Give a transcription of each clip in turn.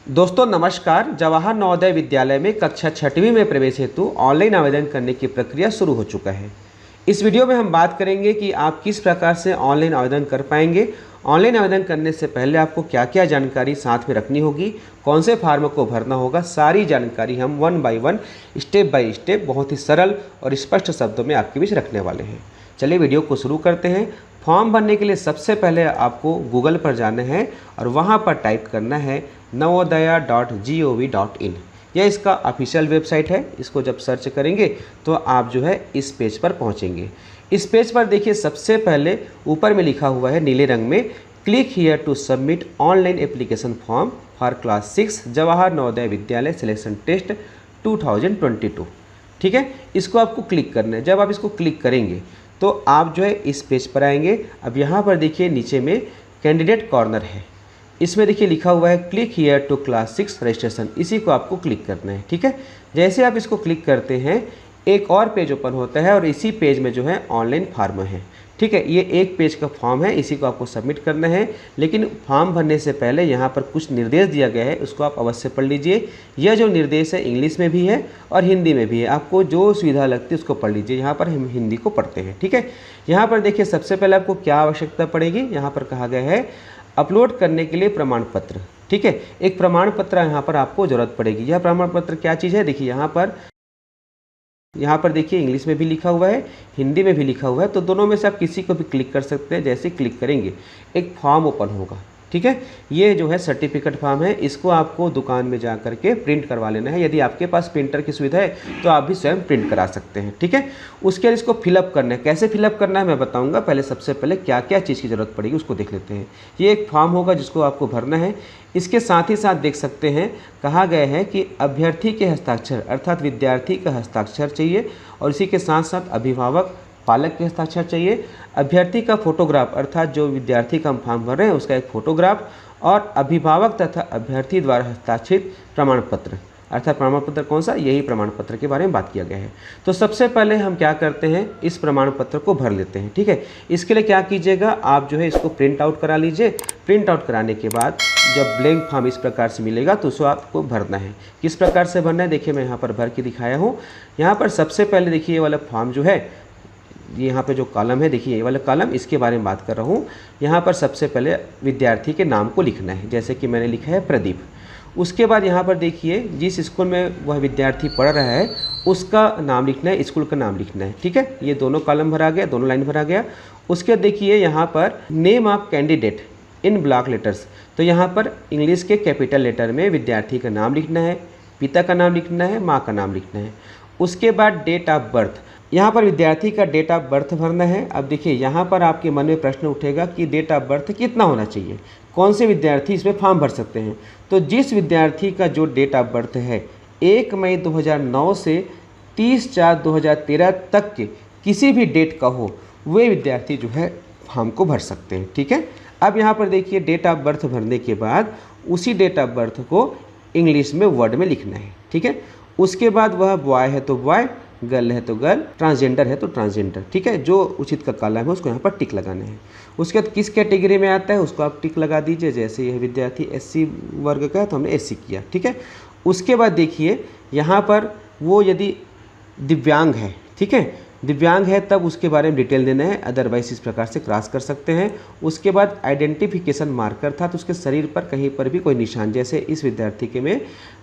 दोस्तों नमस्कार। जवाहर नवोदय विद्यालय में कक्षा 6वीं में प्रवेश हेतु ऑनलाइन आवेदन करने की प्रक्रिया शुरू हो चुका है। इस वीडियो में हम बात करेंगे कि आप किस प्रकार से ऑनलाइन आवेदन कर पाएंगे। ऑनलाइन आवेदन करने से पहले आपको क्या क्या जानकारी साथ में रखनी होगी, कौन से फॉर्म को भरना होगा, सारी जानकारी हम one by one step by step बहुत ही सरल और स्पष्ट शब्दों में आपके बीच रखने वाले हैं। चलिए वीडियो को शुरू करते हैं। फॉर्म भरने के लिए सबसे पहले आपको गूगल पर जाना है और वहाँ पर टाइप करना है navodaya.gov.in। यह इसका ऑफिशियल वेबसाइट है। इसको जब सर्च करेंगे तो आप जो है इस पेज पर पहुँचेंगे। इस पेज पर देखिए सबसे पहले ऊपर में लिखा हुआ है नीले रंग में, click here to submit online application form for class 6 Jawahar Navodaya Vidyalaya selection test 2022। ठीक है, इसको आपको क्लिक करना है। जब आप इसको क्लिक करेंगे तो आप जो है इस पेज पर आएंगे। अब यहाँ पर देखिए नीचे में कैंडिडेट कॉर्नर है, इसमें देखिए लिखा हुआ है click here to class 6 registration. इसी को आपको क्लिक करना है। ठीक है, जैसे आप इसको क्लिक करते हैं एक और पेज ओपन होता है और इसी पेज में जो है ऑनलाइन फॉर्म है। ठीक है, ये एक पेज का फॉर्म है, इसी को आपको सबमिट करना है। लेकिन फॉर्म भरने से पहले यहाँ पर कुछ निर्देश दिया गया है, उसको आप अवश्य पढ़ लीजिए। यह जो निर्देश है इंग्लिश में भी है और हिंदी में भी है, आपको जो सुविधा लगती है उसको पढ़ लीजिए। यहाँ पर हम हिंदी को पढ़ते हैं। ठीक है, यहाँ पर देखिए सबसे पहले आपको क्या आवश्यकता पड़ेगी। यहाँ पर कहा गया है अपलोड करने के लिए प्रमाण पत्र। ठीक है, एक प्रमाण पत्र यहाँ पर आपको ज़रूरत पड़ेगी। यह प्रमाण पत्र क्या चीज़ है, देखिए यहाँ पर देखिए इंग्लिश में भी लिखा हुआ है, हिंदी में भी लिखा हुआ है, तो दोनों में से आप किसी को भी क्लिक कर सकते हैं। जैसे क्लिक करेंगे एक फॉर्म ओपन होगा। ठीक है, ये जो है सर्टिफिकेट फॉर्म है, इसको आपको दुकान में जा करके प्रिंट करवा लेना है। यदि आपके पास प्रिंटर की सुविधा है तो आप भी स्वयं प्रिंट करा सकते हैं। ठीक है, उसके बाद इसको फिलअप करना है। कैसे फिलअप करना है मैं बताऊंगा। पहले सबसे पहले क्या क्या चीज़ की ज़रूरत पड़ेगी उसको देख लेते हैं। ये एक फॉर्म होगा जिसको आपको भरना है। इसके साथ ही साथ देख सकते हैं कहा गया है कि अभ्यर्थी के हस्ताक्षर अर्थात विद्यार्थी का हस्ताक्षर चाहिए और इसी के साथ साथ अभिभावक पालक के हस्ताक्षर चाहिए। अभ्यर्थी का फोटोग्राफ अर्थात जो विद्यार्थी का हम फॉर्म भर रहे हैं उसका एक फोटोग्राफ और अभिभावक तथा अभ्यर्थी द्वारा हस्ताक्षरित प्रमाण पत्र अर्थात प्रमाण पत्र कौन सा, यही प्रमाण पत्र के बारे में बात किया गया है। तो सबसे पहले हम क्या करते हैं, इस प्रमाण पत्र को भर लेते हैं। ठीक है, इसके लिए क्या कीजिएगा, आप जो है इसको प्रिंट आउट करा लीजिए। प्रिंट आउट कराने के बाद जब ब्लैंक फॉर्म इस प्रकार से मिलेगा तो उसको आपको भरना है। किस प्रकार से भरना है देखिए मैं यहाँ पर भर के दिखाया हूँ। यहाँ पर सबसे पहले देखिए ये वाला फॉर्म जो है, ये यहाँ पे जो कॉलम है देखिए ये वाला कॉलम, इसके बारे में बात कर रहा हूँ। यहाँ पर सबसे पहले विद्यार्थी के नाम को लिखना है, जैसे कि मैंने लिखा है प्रदीप। उसके बाद यहाँ पर देखिए जिस स्कूल में वह विद्यार्थी पढ़ रहा है उसका नाम लिखना है, स्कूल का नाम लिखना है। ठीक है, ये दोनों कॉलम भरा गया, दोनों लाइन भरा गया। उसके बाद देखिए यहाँ पर name of candidate in block letters, तो यहाँ पर इंग्लिश के कैपिटल लेटर में विद्यार्थी का नाम लिखना है, पिता का नाम लिखना है, माँ का नाम लिखना है। उसके बाद डेट ऑफ बर्थ, यहाँ पर विद्यार्थी का डेट ऑफ बर्थ भरना है। अब देखिए यहाँ पर आपके मन में प्रश्न उठेगा कि डेट ऑफ बर्थ कितना होना चाहिए, कौन से विद्यार्थी इसमें फॉर्म भर सकते हैं। तो जिस विद्यार्थी का जो डेट ऑफ बर्थ है 1 मई 2009 से 30/4/2013 तक के किसी भी डेट का हो, वे विद्यार्थी जो है फॉर्म को भर सकते हैं। ठीक है, अब यहाँ पर देखिए डेट ऑफ बर्थ भरने के बाद उसी डेट ऑफ बर्थ को इंग्लिश में वर्ड में लिखना है। ठीक है, उसके बाद वह बॉय है तो बॉय, गर्ल है तो गर्ल, ट्रांसजेंडर है तो ट्रांसजेंडर। ठीक है, जो उचित का कॉलम है उसको यहाँ पर टिक लगाना है। उसके बाद किस कैटेगरी में आता है उसको आप टिक लगा दीजिए। जैसे यह विद्यार्थी SC वर्ग का है तो हमने SC किया। ठीक है, उसके बाद देखिए यहाँ पर वो यदि दिव्यांग है, ठीक है, दिव्यांग है तब उसके बारे में डिटेल देना है, अदरवाइज इस प्रकार से क्रॉस कर सकते हैं। उसके बाद आइडेंटिफिकेशन मार्कर था तो उसके शरीर पर कहीं पर भी कोई निशान, जैसे इस विद्यार्थी के में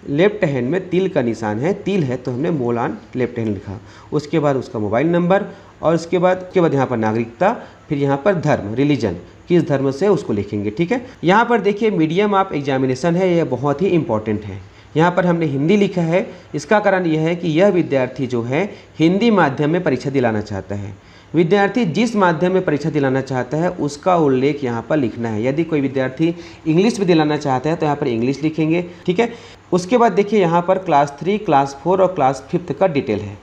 लेफ्ट हैंड में तिल का निशान है, तिल है तो हमने मोल ऑन लेफ्ट हैंड लिखा। उसके बाद उसका मोबाइल नंबर और उसके बाद यहाँ पर नागरिकता, फिर यहाँ पर धर्म रिलीजन, किस धर्म से उसको लिखेंगे। ठीक है, यहाँ पर देखिए मीडियम ऑफ एग्जामिनेशन है, यह बहुत ही इंपॉर्टेंट है। यहाँ पर हमने हिंदी लिखा है, इसका कारण यह है कि यह विद्यार्थी जो है हिंदी माध्यम में परीक्षा दिलाना चाहता है। विद्यार्थी जिस माध्यम में परीक्षा दिलाना चाहता है उसका उल्लेख यहाँ पर लिखना है। यदि कोई विद्यार्थी इंग्लिश में दिलाना चाहता है तो यहाँ पर इंग्लिश लिखेंगे। ठीक है, उसके बाद देखिए यहाँ पर क्लास 3, क्लास 4 और क्लास 5 का डिटेल है।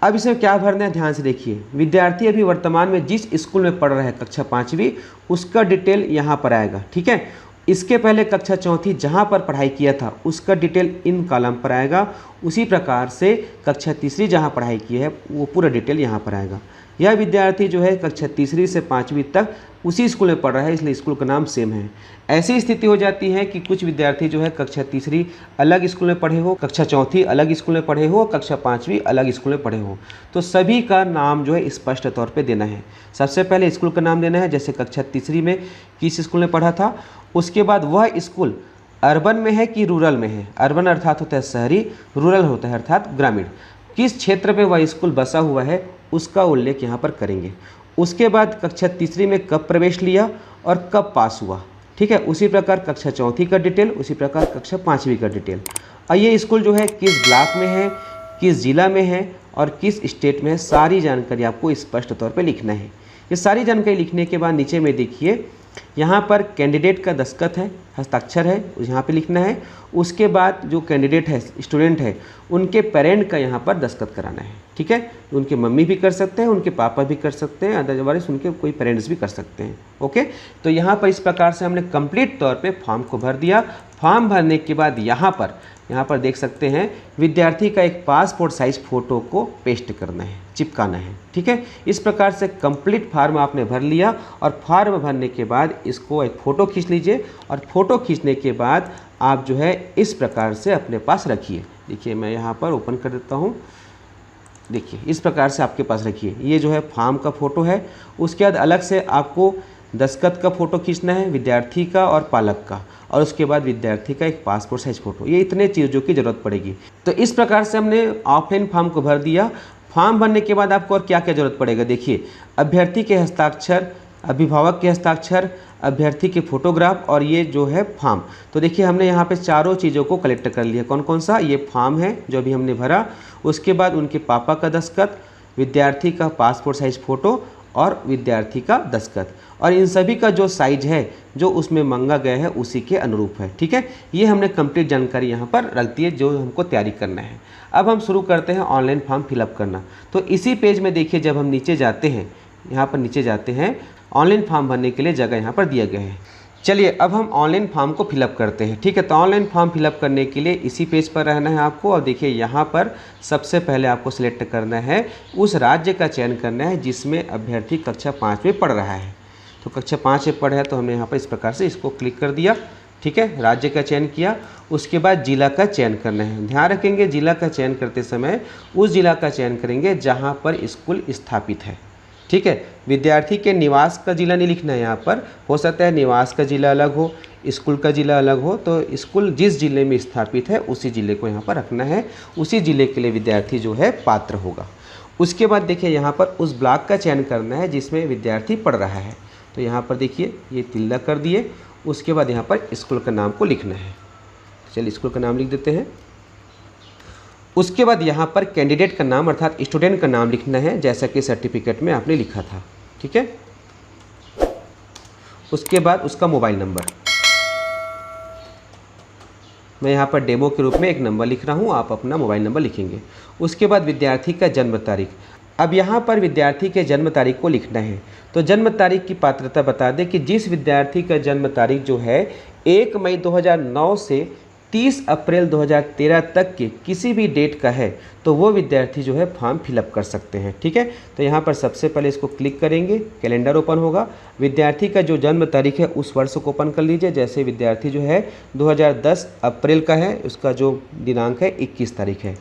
अब इसमें क्या भरना है ध्यान से देखिए। विद्यार्थी अभी वर्तमान में जिस स्कूल में पढ़ रहा है कक्षा 5वीं, उसका डिटेल यहाँ पर आएगा। ठीक है, इसके पहले कक्षा 4थी जहाँ पर पढ़ाई किया था उसका डिटेल इन कॉलम पर आएगा। उसी प्रकार से कक्षा 3री जहाँ पढ़ाई की है वो पूरा डिटेल यहाँ पर आएगा। यह विद्यार्थी जो है कक्षा तीसरी से 5वीं तक उसी स्कूल में पढ़ रहा है, इसलिए स्कूल का नाम सेम है। ऐसी स्थिति हो जाती है कि कुछ विद्यार्थी जो है कक्षा तीसरी अलग स्कूल में पढ़े हो, कक्षा चौथी अलग स्कूल में पढ़े हो, कक्षा 5वीं अलग स्कूल में पढ़े हो, तो सभी का नाम जो है स्पष्ट तौर पे देना है। सबसे पहले स्कूल का नाम देना है, जैसे कक्षा तीसरी में किस स्कूल में पढ़ा था, उसके बाद वह स्कूल अर्बन में है कि रूरल में है। अर्बन अर्थात होता है शहरी, रूरल होता है अर्थात ग्रामीण। किस क्षेत्र में वह स्कूल बसा हुआ है उसका उल्लेख यहाँ पर करेंगे। उसके बाद कक्षा तीसरी में कब प्रवेश लिया और कब पास हुआ, ठीक है। उसी प्रकार कक्षा चौथी का डिटेल, उसी प्रकार कक्षा 5वीं का डिटेल। और ये स्कूल जो है किस ब्लॉक में है, किस जिला में है और किस स्टेट में है, सारी जानकारी आपको स्पष्ट तौर पे लिखना है। ये सारी जानकारी लिखने के बाद नीचे में देखिए यहाँ पर कैंडिडेट का दस्तखत है, हस्ताक्षर है, यहाँ पे लिखना है। उसके बाद जो कैंडिडेट है, स्टूडेंट है, उनके पेरेंट का यहाँ पर दस्तखत कराना है, ठीक है। उनके मम्मी भी कर सकते हैं, उनके पापा भी कर सकते हैं, अदरवाइज उनके कोई पेरेंट्स भी कर सकते हैं, ओके। तो यहाँ पर इस प्रकार से हमने कंप्लीट तौर पे फॉर्म को भर दिया। फॉर्म भरने के बाद यहाँ पर देख सकते हैं विद्यार्थी का एक पासपोर्ट साइज फ़ोटो को पेस्ट करना है, चिपकाना है, ठीक है। इस प्रकार से कंप्लीट फॉर्म आपने भर लिया और फॉर्म भरने के बाद इसको एक फ़ोटो खींच लीजिए और फ़ोटो खींचने के बाद आप जो है इस प्रकार से अपने पास रखिए। देखिए मैं यहाँ पर ओपन कर देता हूँ, देखिए इस प्रकार से आपके पास रखिए। ये जो है फॉर्म का फ़ोटो है। उसके बाद अलग से आपको दस्तखत का फ़ोटो खींचना है, विद्यार्थी का और पालक का, और उसके बाद विद्यार्थी का एक पासपोर्ट साइज फ़ोटो। ये इतने चीज़ों की ज़रूरत पड़ेगी। तो इस प्रकार से हमने ऑफलाइन फॉर्म को भर दिया। फॉर्म भरने के बाद आपको और क्या क्या ज़रूरत पड़ेगा, देखिए अभ्यर्थी के हस्ताक्षर, अभिभावक के हस्ताक्षर, अभ्यर्थी के फोटोग्राफ और ये जो है फॉर्म। तो देखिए हमने यहाँ पे चारों चीज़ों को कलेक्ट कर लिया। कौन कौन सा, ये फॉर्म है जो अभी हमने भरा, उसके बाद उनके पापा का दस्तखत, विद्यार्थी का पासपोर्ट साइज फ़ोटो और विद्यार्थी का दस्तखत, और इन सभी का जो साइज है जो उसमें मांगा गया है उसी के अनुरूप है, ठीक है। ये हमने कंप्लीट जानकारी यहाँ पर रख दी है जो हमको तैयारी करना है। अब हम शुरू करते हैं ऑनलाइन फॉर्म फिलअप करना। तो इसी पेज में देखिए जब हम नीचे जाते हैं, यहाँ पर नीचे जाते हैं, ऑनलाइन फॉर्म भरने के लिए जगह यहाँ पर दिया गया है। चलिए अब हम ऑनलाइन फॉर्म को फिलअप करते हैं, ठीक है। तो ऑनलाइन फॉर्म फिलअप करने के लिए इसी पेज पर रहना है आपको। और देखिए यहाँ पर सबसे पहले आपको सिलेक्ट करना है, उस राज्य का चयन करना है जिसमें अभ्यर्थी कक्षा 5 में पढ़ रहा है। तो कक्षा 5 में पढ़ा है तो हमने यहाँ पर इस प्रकार से इसको क्लिक कर दिया, ठीक है। राज्य का चयन किया, उसके बाद जिला का चयन करना है। ध्यान रखेंगे जिला का चयन करते समय उस जिला का चयन करेंगे जहाँ पर स्कूल स्थापित है, ठीक है। विद्यार्थी के निवास का जिला नहीं लिखना है यहाँ पर। हो सकता है निवास का जिला अलग हो, स्कूल का जिला अलग हो, तो स्कूल जिस जिले में स्थापित है उसी जिले को यहाँ पर रखना है। उसी जिले के लिए विद्यार्थी जो है पात्र होगा। उसके बाद देखिए यहाँ पर उस ब्लॉक का चयन करना है जिसमें विद्यार्थी पढ़ रहा है। तो यहाँ पर देखिए ये तिल्ला कर दिए। उसके बाद यहाँ पर स्कूल का नाम को लिखना है। चलिए स्कूल का नाम लिख देते हैं। उसके बाद यहाँ पर कैंडिडेट का नाम अर्थात स्टूडेंट का नाम लिखना है जैसा कि सर्टिफिकेट में आपने लिखा था, ठीक है। उसके बाद उसका मोबाइल नंबर, मैं यहाँ पर डेमो के रूप में एक नंबर लिख रहा हूँ, आप अपना मोबाइल नंबर लिखेंगे। उसके बाद विद्यार्थी का जन्म तारीख। अब यहाँ पर विद्यार्थी के जन्म तारीख को लिखना है। तो जन्म तारीख की पात्रता बता दें कि जिस विद्यार्थी का जन्म तारीख जो है 1 मई 2009 से 30 अप्रैल 2013 तक के किसी भी डेट का है तो वो विद्यार्थी जो है फॉर्म फिलअप कर सकते हैं, ठीक है। तो यहाँ पर सबसे पहले इसको क्लिक करेंगे, कैलेंडर ओपन होगा। विद्यार्थी का जो जन्म तारीख है उस वर्ष को ओपन कर लीजिए। जैसे विद्यार्थी जो है 2010 अप्रैल का है, उसका जो दिनांक है 21 तारीख है।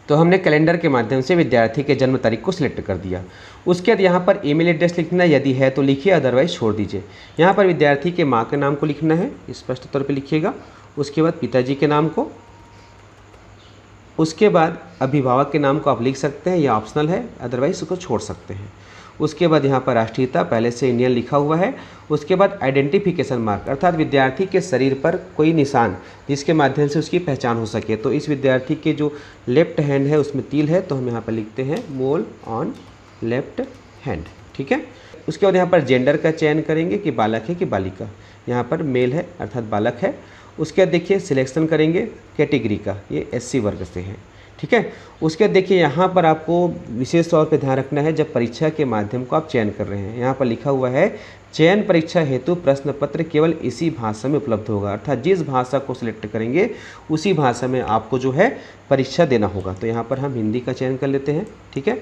तो हमने कैलेंडर के माध्यम से विद्यार्थी के जन्म तारीख को सिलेक्ट कर दिया। उसके बाद यहाँ पर ईमेल एड्रेस लिखना है, यदि है तो लिखिए, अदरवाइज छोड़ दीजिए। यहाँ पर विद्यार्थी के माँ के नाम को लिखना है, स्पष्ट तौर पे लिखिएगा। उसके बाद पिताजी के नाम को, उसके बाद अभिभावक के नाम को आप लिख सकते हैं, यह ऑप्शनल है, अदरवाइज उसको छोड़ सकते हैं। उसके बाद यहाँ पर राष्ट्रीयता पहले से इंडियन लिखा हुआ है। उसके बाद आइडेंटिफिकेशन मार्क अर्थात विद्यार्थी के शरीर पर कोई निशान जिसके माध्यम से उसकी पहचान हो सके। तो इस विद्यार्थी के जो लेफ्ट हैंड है उसमें तिल है, तो हम यहाँ पर लिखते हैं मोल ऑन लेफ्ट हैंड, ठीक है। उसके बाद यहाँ पर जेंडर का चयन करेंगे कि बालक है कि बालिका। यहाँ पर मेल है अर्थात बालक है। उसके बाद देखिए सिलेक्शन करेंगे कैटेगरी का, ये SC वर्ग से है, ठीक है। उसके बाद देखिए यहाँ पर आपको विशेष तौर पे ध्यान रखना है जब परीक्षा के माध्यम को आप चयन कर रहे हैं। यहाँ पर लिखा हुआ है चयन परीक्षा हेतु प्रश्न पत्र केवल इसी भाषा में उपलब्ध होगा, अर्थात जिस भाषा को सिलेक्ट करेंगे उसी भाषा में आपको जो है परीक्षा देना होगा। तो यहाँ पर हम हिंदी का चयन कर लेते हैं, ठीक है।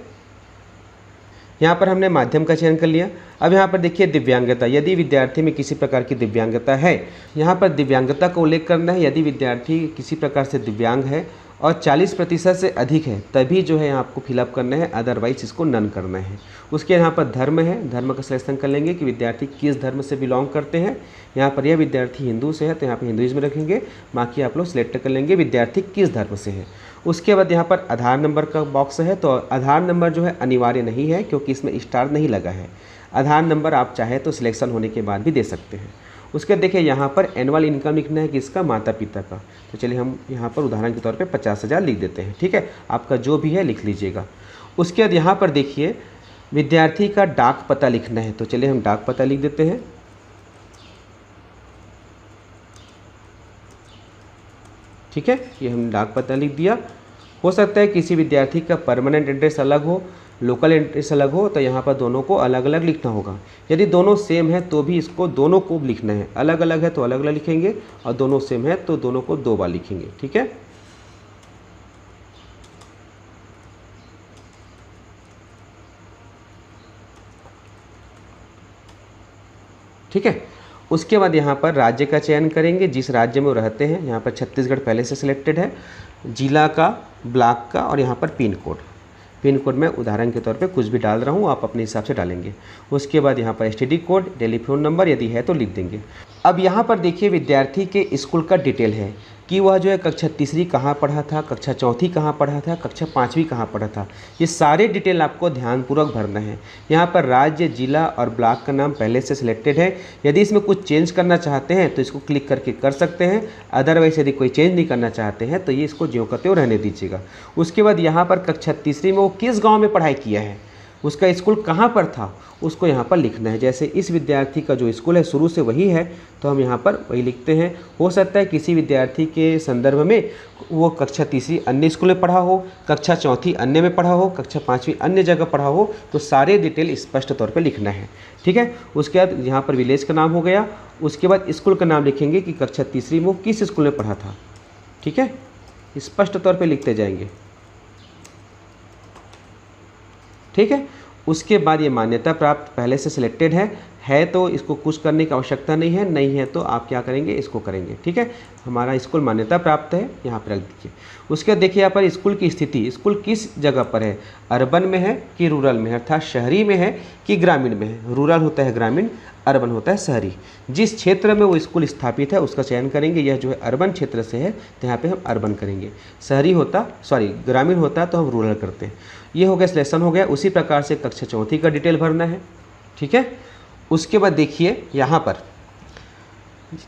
यहाँ पर हमने माध्यम का चयन कर लिया। अब यहाँ पर देखिए दिव्यांगता, यदि विद्यार्थी में किसी प्रकार की दिव्यांगता है, यहाँ पर दिव्यांगता का उल्लेख करना है। यदि विद्यार्थी किसी प्रकार से दिव्यांग है और 40% से अधिक है तभी जो है आपको फिलअप करना है, अदरवाइज इसको नन करना है। उसके यहाँ पर धर्म है, धर्म का सिलेक्शन कर लेंगे कि विद्यार्थी किस धर्म से बिलोंग करते हैं। यहाँ पर यह विद्यार्थी हिंदू से है तो यहाँ पर हिंदुइज्म रखेंगे, बाकी आप लोग सिलेक्ट कर लेंगे विद्यार्थी किस धर्म से है। उसके बाद यहाँ पर आधार नंबर का बॉक्स है, तो आधार नंबर जो है अनिवार्य नहीं है क्योंकि इसमें स्टार नहीं लगा है। आधार नंबर आप चाहे तो सिलेक्शन होने के बाद भी दे सकते हैं। उसके देखिए यहाँ पर एनुअल इनकम लिखना है किसका, माता पिता का। तो चलिए हम यहाँ पर उदाहरण के तौर पे 50,000 लिख देते हैं, ठीक है। आपका जो भी है लिख लीजिएगा। उसके बाद यहाँ पर देखिए विद्यार्थी का डाक पता लिखना है, तो चलिए हम डाक पता लिख देते हैं, ठीक है। ये हम डाक पता लिख दिया। हो सकता है किसी विद्यार्थी का परमानेंट एड्रेस अलग हो, लोकल एड्रेस अलग हो, तो यहाँ पर दोनों को अलग अलग लिखना होगा। यदि दोनों सेम है तो भी इसको दोनों को लिखना है, अलग अलग है तो अलग अलग लिखेंगे और दोनों सेम है तो दोनों को 2 बार लिखेंगे, ठीक है। ठीक है। उसके बाद यहाँ पर राज्य का चयन करेंगे, जिस राज्य में वो रहते हैं। यहाँ पर छत्तीसगढ़ पहले से सिलेक्टेड है, जिला का, ब्लॉक का और यहाँ पर पिन कोड। पिन कोड में उदाहरण के तौर पे कुछ भी डाल रहा हूँ, आप अपने हिसाब से डालेंगे। उसके बाद यहाँ पर एसटीडी कोड, टेलीफोन नंबर यदि है तो लिख देंगे। अब यहाँ पर देखिए विद्यार्थी के स्कूल का डिटेल है कि वह जो है कक्षा 3री कहाँ पढ़ा था, कक्षा 4थी कहाँ पढ़ा था, कक्षा 5वीं कहाँ पढ़ा था। ये सारे डिटेल आपको ध्यानपूर्वक भरना है। यहाँ पर राज्य, जिला और ब्लॉक का नाम पहले से सिलेक्टेड है। यदि इसमें कुछ चेंज करना चाहते हैं तो इसको क्लिक करके कर सकते हैं, अदरवाइज यदि कोई चेंज नहीं करना चाहते हैं तो ये इसको ज्यों का त्यों रहने दीजिएगा। उसके बाद यहाँ पर कक्षा 3री में वो किस गाँव में पढ़ाई किया है, उसका स्कूल कहाँ पर था, उसको यहाँ पर लिखना है। जैसे इस विद्यार्थी का जो स्कूल है शुरू से वही है तो हम यहाँ पर वही लिखते हैं। हो सकता है किसी विद्यार्थी के संदर्भ में वो कक्षा 3री अन्य स्कूल में पढ़ा हो, कक्षा 4थी अन्य में पढ़ा हो, कक्षा 5वीं अन्य जगह पढ़ा हो, तो सारे डिटेल स्पष्ट तौर पर लिखना है, ठीक है। उसके बाद यहाँ पर विलेज का नाम हो गया। उसके बाद स्कूल का नाम लिखेंगे कि कक्षा 3री में वो किस स्कूल में पढ़ा था, ठीक है। स्पष्ट तौर पर लिखते जाएंगे, ठीक है। उसके बाद ये मान्यता प्राप्त पहले से सिलेक्टेड है तो इसको कुछ करने की आवश्यकता नहीं है, नहीं है तो आप क्या करेंगे, इसको करेंगे, ठीक है। हमारा स्कूल मान्यता प्राप्त है, यहाँ पर रख दीजिए। उसके बाद देखिए यहाँ पर स्कूल की स्थिति, स्कूल किस जगह पर है, अर्बन में है कि रूरल में है, अर्थात शहरी में है कि ग्रामीण में है। रूरल होता है ग्रामीण, अर्बन होता है शहरी। जिस क्षेत्र में वो स्कूल स्थापित है उसका चयन करेंगे। यह जो है अर्बन क्षेत्र से है तो यहाँ पे हम अर्बन करेंगे। शहरी होता, ग्रामीण होता तो हम रूरल करते हैं। ये हो गया, सिलेक्शन हो गया। उसी प्रकार से कक्षा 4थी का डिटेल भरना है, ठीक है। उसके बाद देखिए यहाँ पर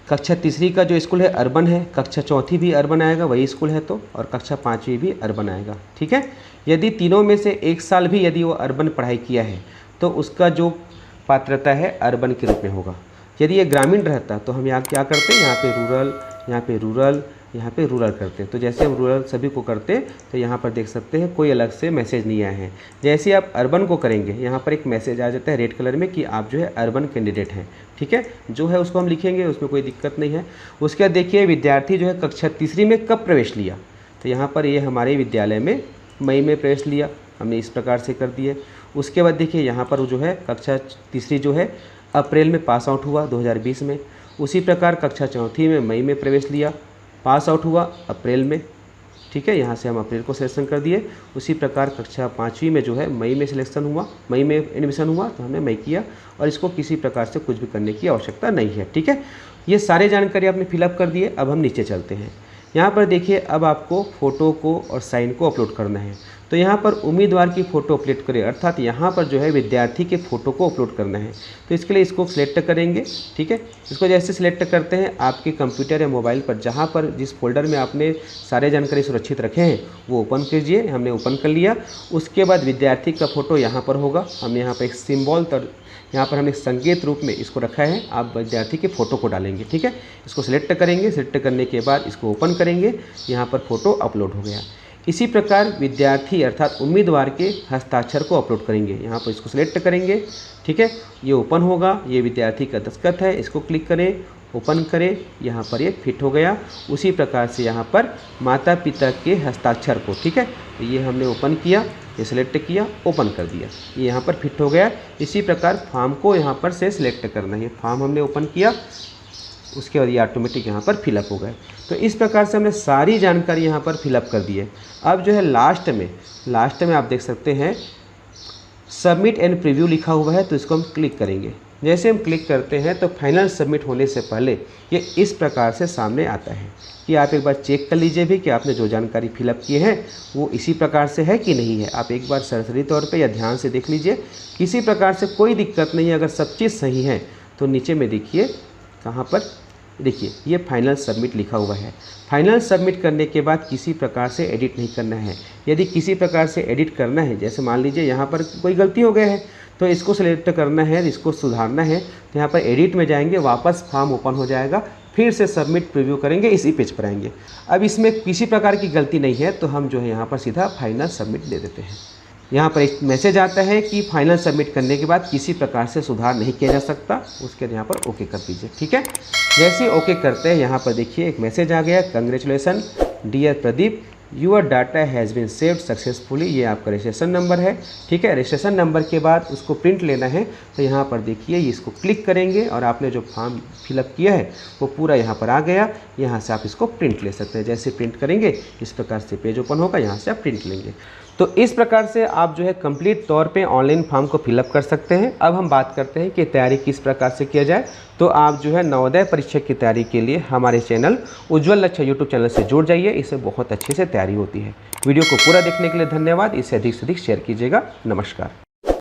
कक्षा 3री का जो स्कूल है अर्बन है, कक्षा 4थी भी अर्बन आएगा वही स्कूल है तो, और कक्षा 5वीं भी अर्बन आएगा, ठीक है। यदि तीनों में से एक साल भी यदि वो अर्बन पढ़ाई किया है तो उसका जो पात्रता है अर्बन के रूप में होगा। यदि ये ग्रामीण रहता तो हम यहाँ क्या करते हैं, यहाँ पे रूरल, यहाँ पे रूरल, यहाँ पे रूरल करते हैं। तो जैसे हम रूरल सभी को करते हैं तो यहाँ पर देख सकते हैं कोई अलग से मैसेज नहीं आए हैं। जैसे आप अर्बन को करेंगे यहाँ पर एक मैसेज आ जाता है रेड कलर में कि आप जो है अर्बन कैंडिडेट हैं, ठीक है। जो है उसको हम लिखेंगे, उसमें कोई दिक्कत नहीं है। उसके बाद देखिए विद्यार्थी जो है कक्षा 3री में कब प्रवेश लिया, तो यहाँ पर ये हमारे विद्यालय में मई में प्रवेश लिया, हमने इस प्रकार से कर दिए। उसके बाद देखिए यहाँ पर जो है कक्षा 3री जो है अप्रैल में पास आउट हुआ 2020 में। उसी प्रकार कक्षा 4थी में मई में प्रवेश लिया, पास आउट हुआ अप्रैल में, ठीक है। यहाँ से हम अप्रैल को सिलेक्शन कर दिए। उसी प्रकार कक्षा 5वीं में जो है मई में सिलेक्शन हुआ, मई में एडमिशन हुआ तो हमने मई किया, और इसको किसी प्रकार से कुछ भी करने की आवश्यकता नहीं है, ठीक है। ये सारे जानकारी आपने फिलअप कर दिए। अब हम नीचे चलते हैं। यहाँ पर देखिए अब आपको फ़ोटो को और साइन को अपलोड करना है। तो यहाँ पर उम्मीदवार की फ़ोटो अपलोड करें, अर्थात यहाँ पर जो है विद्यार्थी के फ़ोटो को अपलोड करना है। तो इसके लिए इसको सिलेक्ट करेंगे, ठीक है। इसको जैसे सिलेक्ट करते हैं आपके कंप्यूटर या मोबाइल पर जहाँ पर जिस फोल्डर में आपने सारे जानकारी सुरक्षित रखे हैं वो ओपन कीजिए। हमने ओपन कर लिया। उसके बाद विद्यार्थी का फ़ोटो यहाँ पर होगा। हमने यहाँ पर एक सिम्बॉल यहाँ पर हमने संकेत रूप में इसको रखा है, आप विद्यार्थी के फ़ोटो को डालेंगे, ठीक है। इसको सिलेक्ट करेंगे, सिलेक्ट करने के बाद इसको ओपन करेंगे, यहाँ पर फ़ोटो अपलोड हो गया। इसी प्रकार विद्यार्थी अर्थात उम्मीदवार के हस्ताक्षर को अपलोड करेंगे। यहाँ पर इसको सिलेक्ट करेंगे, ठीक है। ये ओपन होगा, ये विद्यार्थी का दस्तखत है, इसको क्लिक करें, ओपन करें, यहाँ पर ये फिट हो गया। उसी प्रकार से यहाँ पर माता पिता के हस्ताक्षर को, ठीक है, तो ये हमने ओपन किया, ये सिलेक्ट किया, ओपन कर दिया, ये यहाँ पर फिट हो गया। इसी प्रकार फॉर्म को यहाँ पर से सिलेक्ट करना है, फॉर्म हमने ओपन किया, उसके बाद ये ऑटोमेटिक यहाँ पर फिलअप हो गए। तो इस प्रकार से हमने सारी जानकारी यहाँ पर फिलअप कर दी है। अब जो है लास्ट में आप देख सकते हैं सबमिट एंड प्रीव्यू लिखा हुआ है, तो इसको हम क्लिक करेंगे। जैसे हम क्लिक करते हैं तो फाइनल सबमिट होने से पहले ये इस प्रकार से सामने आता है कि आप एक बार चेक कर लीजिए भी कि आपने जो जानकारी फिलअप किए हैं वो इसी प्रकार से है कि नहीं है। आप एक बार सरसरी तौर पे या ध्यान से देख लीजिए, किसी प्रकार से कोई दिक्कत नहीं है। अगर सब चीज़ सही है तो नीचे में देखिए, कहाँ पर देखिए ये फाइनल सबमिट लिखा हुआ है। फाइनल सबमिट करने के बाद किसी प्रकार से एडिट नहीं करना है। यदि किसी प्रकार से एडिट करना है, जैसे मान लीजिए यहाँ पर कोई गलती हो गया है तो इसको सेलेक्ट करना है, इसको सुधारना है, तो यहाँ पर एडिट में जाएंगे, वापस फॉर्म ओपन हो जाएगा, फिर से सबमिट प्रीव्यू करेंगे, इसी पेज पर आएंगे। अब इसमें किसी प्रकार की गलती नहीं है तो हम जो है यहाँ पर सीधा फाइनल सबमिट दे देते हैं। यहाँ पर एक मैसेज आता है कि फाइनल सबमिट करने के बाद किसी प्रकार से सुधार नहीं किया जा सकता, उसके यहाँ पर ओके कर दीजिए, ठीक है। जैसे ही ओके करते हैं यहाँ पर देखिए एक मैसेज आ गया, congratulation dear Pradeep, your data has been saved successfully. ये आपका रजिस्ट्रेशन नंबर है, ठीक है। रजिस्ट्रेशन नंबर के बाद उसको प्रिंट लेना है, तो यहाँ पर देखिए इसको क्लिक करेंगे और आपने जो फॉर्म फिलअप किया है वो पूरा यहाँ पर आ गया। यहाँ से आप इसको प्रिंट ले सकते हैं। जैसे प्रिंट करेंगे इस प्रकार से पेज ओपन होगा, यहाँ से आप प्रिंट लेंगे। तो इस प्रकार से आप जो है कंप्लीट तौर पे ऑनलाइन फॉर्म को फिलअप कर सकते हैं। अब हम बात करते हैं कि तैयारी किस प्रकार से किया जाए। तो आप जो है नवोदय परीक्षा की तैयारी के लिए हमारे चैनल उज्ज्वल लक्ष्य यूट्यूब चैनल से जुड़ जाइए, इससे बहुत अच्छे से तैयारी होती है। वीडियो को पूरा देखने के लिए धन्यवाद। इसे अधिक से अधिक शेयर कीजिएगा। नमस्कार।